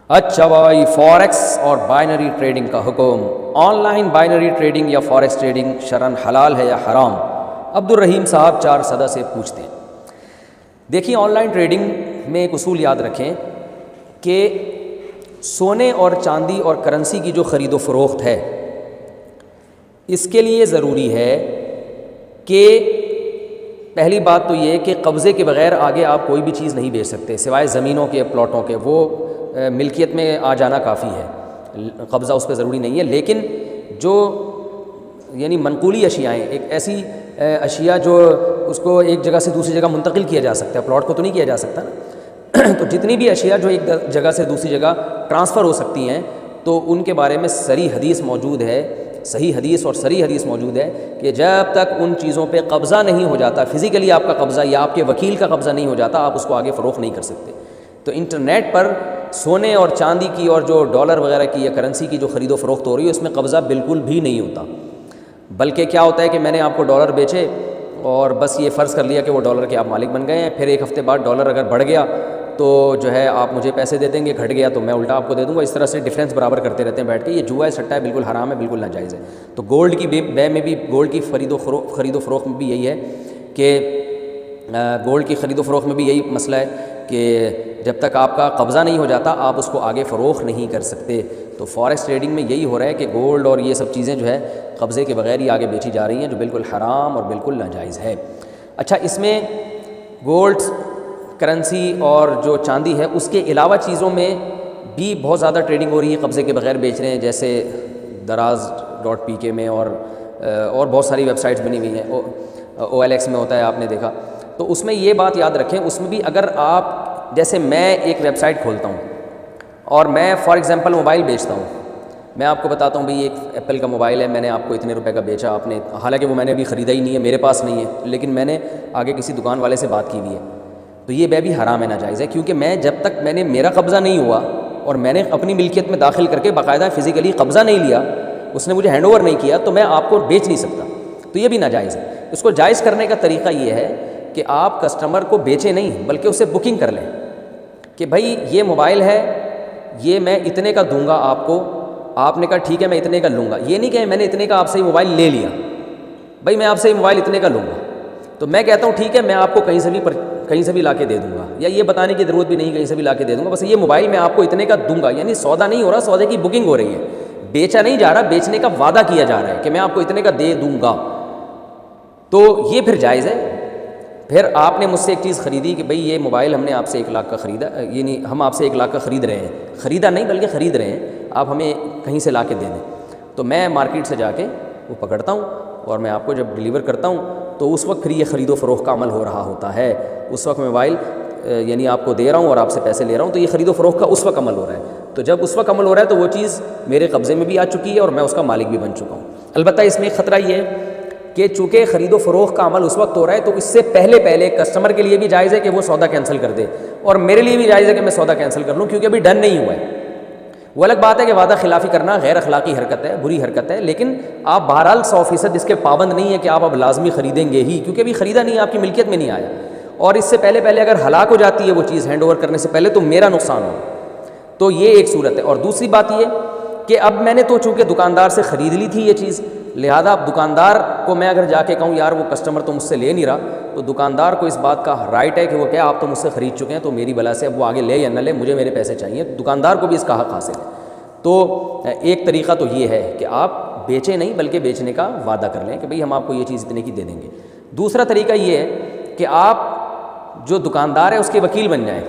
اچھا بھائی، فوریکس اور بائنری ٹریڈنگ کا حکم۔ آن لائن بائنری ٹریڈنگ یا فوریکس ٹریڈنگ شرعاً حلال ہے یا حرام؟ عبد الرحیم صاحب 4 صدہ سے پوچھتے ہیں۔ دیکھیے، آن لائن ٹریڈنگ میں ایک اصول یاد رکھیں کہ سونے اور چاندی اور کرنسی کی جو خرید و فروخت ہے، اس کے لیے ضروری ہے کہ پہلی بات تو یہ کہ قبضے کے بغیر آگے آپ کوئی بھی چیز نہیں بیچ سکتے سوائے زمینوں کے، پلاٹوں کے۔ وہ ملکیت میں آ جانا کافی ہے، قبضہ اس پہ ضروری نہیں ہے۔ لیکن جو یعنی منقولی اشیاء ہیں، ایک ایسی اشیاء جو اس کو ایک جگہ سے دوسری جگہ منتقل کیا جا سکتا ہے، پلاٹ کو تو نہیں کیا جا سکتا نا۔ تو جتنی بھی اشیاء جو ایک جگہ سے دوسری جگہ ٹرانسفر ہو سکتی ہیں، تو ان کے بارے میں صریح حدیث موجود ہے، صحیح حدیث اور صریح حدیث موجود ہے کہ جب تک ان چیزوں پہ قبضہ نہیں ہو جاتا، فزیکلی آپ کا قبضہ یا آپ کے وکیل کا قبضہ نہیں ہو جاتا، آپ اس کو آگے فروخت نہیں کر سکتے۔ تو انٹرنیٹ پر سونے اور چاندی کی اور جو ڈالر وغیرہ کی یا کرنسی کی جو خرید و فروخت ہو رہی ہے، اس میں قبضہ بالکل بھی نہیں ہوتا۔ بلکہ کیا ہوتا ہے کہ میں نے آپ کو ڈالر بیچے اور بس یہ فرض کر لیا کہ وہ ڈالر کے آپ مالک بن گئے ہیں، پھر ایک ہفتے بعد ڈالر اگر بڑھ گیا تو جو ہے آپ مجھے پیسے دے دیں گے، گھٹ گیا تو میں الٹا آپ کو دے دوں گا۔ اس طرح سے ڈفرینس برابر کرتے رہتے ہیں بیٹھ کے۔ یہ جوا ہے، سٹا ہے، بالکل حرام ہے، بالکل ناجائز ہے۔ تو گولڈ کی بے میں بھی، گولڈ کی خرید و فروخت میں بھی یہی ہے کہ گولڈ کی خرید و فروخت میں بھی یہی مسئلہ ہے کہ جب تک آپ کا قبضہ نہیں ہو جاتا آپ اس کو آگے فروخت نہیں کر سکتے۔ تو فوریکس ٹریڈنگ میں یہی ہو رہا ہے کہ گولڈ اور یہ سب چیزیں جو ہے قبضے کے بغیر ہی آگے بیچی جا رہی ہیں، جو بالکل حرام اور بالکل ناجائز ہے۔ اچھا، اس میں گولڈ، کرنسی اور جو چاندی ہے اس کے علاوہ چیزوں میں بھی بہت زیادہ ٹریڈنگ ہو رہی ہے، قبضے کے بغیر بیچ رہے ہیں، جیسے daraz.pk میں اور بہت ساری ویب سائٹس بنی ہوئی ہیں، OLX میں ہوتا ہے، آپ نے دیکھا۔ تو اس میں یہ بات یاد رکھیں، اس میں بھی اگر آپ، جیسے میں ایک ویب سائٹ کھولتا ہوں اور میں فار ایگزامپل موبائل بیچتا ہوں، میں آپ کو بتاتا ہوں بھئی ایک ایپل کا موبائل ہے، میں نے آپ کو اتنے روپے کا بیچا، آپ نے، حالانکہ وہ میں نے ابھی خریدا ہی نہیں ہے، میرے پاس نہیں ہے، لیکن میں نے آگے کسی دکان والے سے بات کی ہوئی ہے، تو یہ بے بھی حرام ہے، ناجائز ہے۔ کیونکہ میں جب تک میں نے، میرا قبضہ نہیں ہوا اور میں نے اپنی ملکیت میں داخل کر کے باقاعدہ فزیکلی قبضہ نہیں لیا، اس نے مجھے ہینڈ اوور نہیں کیا، تو میں آپ کو بیچ نہیں سکتا۔ تو یہ بھی ناجائز ہے۔ اس کو جائز کرنے کا طریقہ یہ ہے کہ آپ کسٹمر کو بیچیں نہیں، بلکہ اسے بکنگ کر لیں کہ بھائی یہ موبائل ہے، یہ میں اتنے کا دوں گا آپ کو۔ آپ نے کہا ٹھیک ہے میں اتنے کا لوں گا، یہ نہیں کہ میں نے اتنے کا آپ سے موبائل لے لیا، بھائی میں آپ سے موبائل اتنے کا لوں گا، تو میں کہتا ہوں ٹھیک ہے میں آپ کو کہیں سے بھی لا کے دے دوں گا، یا یہ بتانے کی ضرورت بھی نہیں کہیں سے بھی لا کے دے دوں گا، بس یہ موبائل میں آپ کو اتنے کا دوں گا، یعنی سودا نہیں ہو رہا، سودے کی بکنگ ہو رہی ہے، بیچا نہیں جا رہا، بیچنے کا وعدہ کیا جا رہا ہے کہ میں آپ کو اتنے کا دے دوں گا۔ تو یہ پھر جائز ہے۔ پھر آپ نے مجھ سے ایک چیز خریدی کہ بھئی یہ موبائل ہم نے آپ سے 1 لاکھ کا خریدا، یعنی ہم آپ سے 1 لاکھ کا خرید رہے ہیں، خریدا نہیں بلکہ خرید رہے ہیں، آپ ہمیں کہیں سے لا کے دے دیں، تو میں مارکیٹ سے جا کے وہ پکڑتا ہوں اور میں آپ کو جب ڈیلیور کرتا ہوں تو اس وقت پھر یہ خرید و فروخت کا عمل ہو رہا ہوتا ہے۔ اس وقت میں موبائل یعنی آپ کو دے رہا ہوں اور آپ سے پیسے لے رہا ہوں، تو یہ خرید و فروخت کا اس وقت عمل ہو رہا ہے۔ تو جب اس وقت عمل ہو رہا ہے تو وہ چیز میرے قبضے میں بھی آ چکی ہے اور میں اس کا مالک بھی بن چکا ہوں۔ البتہ اس میں ایک خطرہ یہ ہے کہ چونکہ خرید و فروخت کا عمل اس وقت ہو رہا ہے تو اس سے پہلے کسٹمر کے لیے بھی جائز ہے کہ وہ سودا کینسل کر دے، اور میرے لیے بھی جائز ہے کہ میں سودا کینسل کر لوں، کیونکہ ابھی ڈن نہیں ہوا ہے۔ وہ الگ بات ہے کہ وعدہ خلافی کرنا غیر اخلاقی حرکت ہے، بری حرکت ہے، لیکن آپ بہرحال 100% اس کے پابند نہیں ہے کہ آپ اب لازمی خریدیں گے ہی، کیونکہ ابھی خریدا نہیں ہے، آپ کی ملکیت میں نہیں آیا، اور اس سے پہلے اگر ہلاک ہو جاتی ہے وہ چیز ہینڈ اوور کرنے سے پہلے تو میرا نقصان ہو۔ تو یہ ایک صورت ہے۔ اور دوسری بات یہ کہ اب میں نے تو چونکہ دکاندار سے خرید لی تھی یہ چیز، لہذا اب دکاندار کو میں اگر جا کے کہوں یار وہ کسٹمر تو مجھ سے لے نہیں رہا، تو دکاندار کو اس بات کا رائٹ ہے کہ وہ کیا آپ تو مجھ سے خرید چکے ہیں، تو میری بلا سے اب وہ آگے لے یا نہ لے، مجھے میرے پیسے چاہیے، دکاندار کو بھی اس کا حق حاصل ہے۔ تو ایک طریقہ تو یہ ہے کہ آپ بیچیں نہیں بلکہ بیچنے کا وعدہ کر لیں کہ بھئی ہم آپ کو یہ چیز اتنے کی دے دیں گے۔ دوسرا طریقہ یہ ہے کہ آپ جو دکاندار ہے اس کے وکیل بن جائیں۔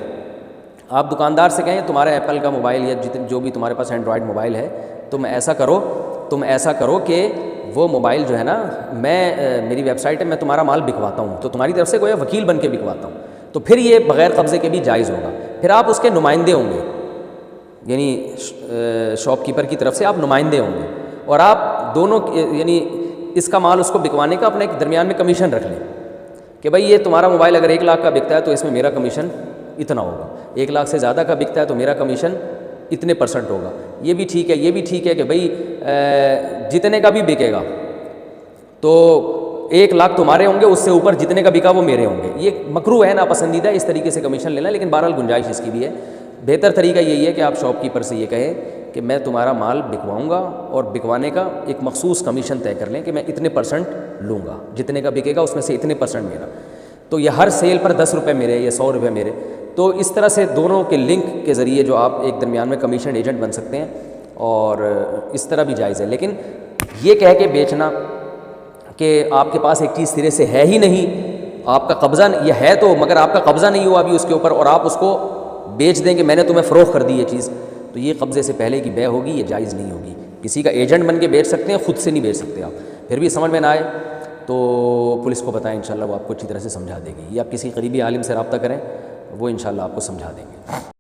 آپ دکاندار سے کہیں تمہارا ایپل کا موبائل یا جو بھی تمہارے پاس اینڈرائڈ موبائل ہے، تم ایسا کرو کہ وہ موبائل جو ہے نا، میری ویب سائٹ ہے، میں تمہارا مال بکواتا ہوں، تو تمہاری طرف سے کوئی وکیل بن کے بکواتا ہوں، تو پھر یہ بغیر قبضے کے بھی جائز ہوگا۔ پھر آپ اس کے نمائندے ہوں گے، یعنی شاپ کیپر کی طرف سے آپ نمائندے ہوں گے، اور آپ دونوں یعنی اس کا مال اس کو بکوانے کا اپنے ایک درمیان میں کمیشن رکھ لیں کہ بھئی یہ تمہارا موبائل اگر 1 لاکھ کا بکتا ہے تو اس میں میرا کمیشن اتنا ہوگا، 1 لاکھ سے زیادہ کا بکتا ہے تو میرا کمیشن اتنے % ہوگا۔ یہ بھی ٹھیک ہے کہ بھئی جتنے کا بھی بکے گا تو 1 لاکھ تمہارے ہوں گے، اس سے اوپر جتنے کا بکا وہ میرے ہوں گے۔ یہ مکروہ ہے، ناپسندیدہ، اس طریقے سے کمیشن لینا، لیکن بہرحال گنجائش اس کی بھی ہے۔ بہتر طریقہ یہی ہے کہ آپ شاپ کیپر سے یہ کہیں کہ میں تمہارا مال بکواؤں گا اور بکوانے کا ایک مخصوص کمیشن طے کر لیں کہ میں اتنے % لوں گا، جتنے کا بکے گا اس میں سے اتنے % میرا، تو یہ ہر سیل پر 10 روپے میرے یا 100 روپے میرے. تو اس طرح سے دونوں کے لنک کے ذریعے جو آپ ایک درمیان میں کمیشن ایجنٹ بن سکتے ہیں، اور اس طرح بھی جائز ہے. لیکن یہ کہہ کے بیچنا کہ آپ کے پاس ایک چیز سرے سے ہے ہی نہیں، آپ کا قبضہ یہ ہے تو مگر آپ کا قبضہ نہیں ہوا ابھی اس کے اوپر، اور آپ اس کو بیچ دیں کہ میں نے تمہیں فروخت کر دی یہ چیز، تو یہ قبضے سے پہلے کی بے ہوگی، یہ جائز نہیں ہوگی. کسی کا ایجنٹ بن کے بیچ سکتے ہیں، خود سے نہیں بیچ سکتے آپ. پھر بھی سمجھ میں نہ آئے تو پولیس کو بتائیں، انشاءاللہ وہ آپ کو اچھی طرح سے سمجھا دے گی، یا آپ کسی قریبی عالم سے رابطہ کریں، وہ انشاءاللہ آپ کو سمجھا دیں گے.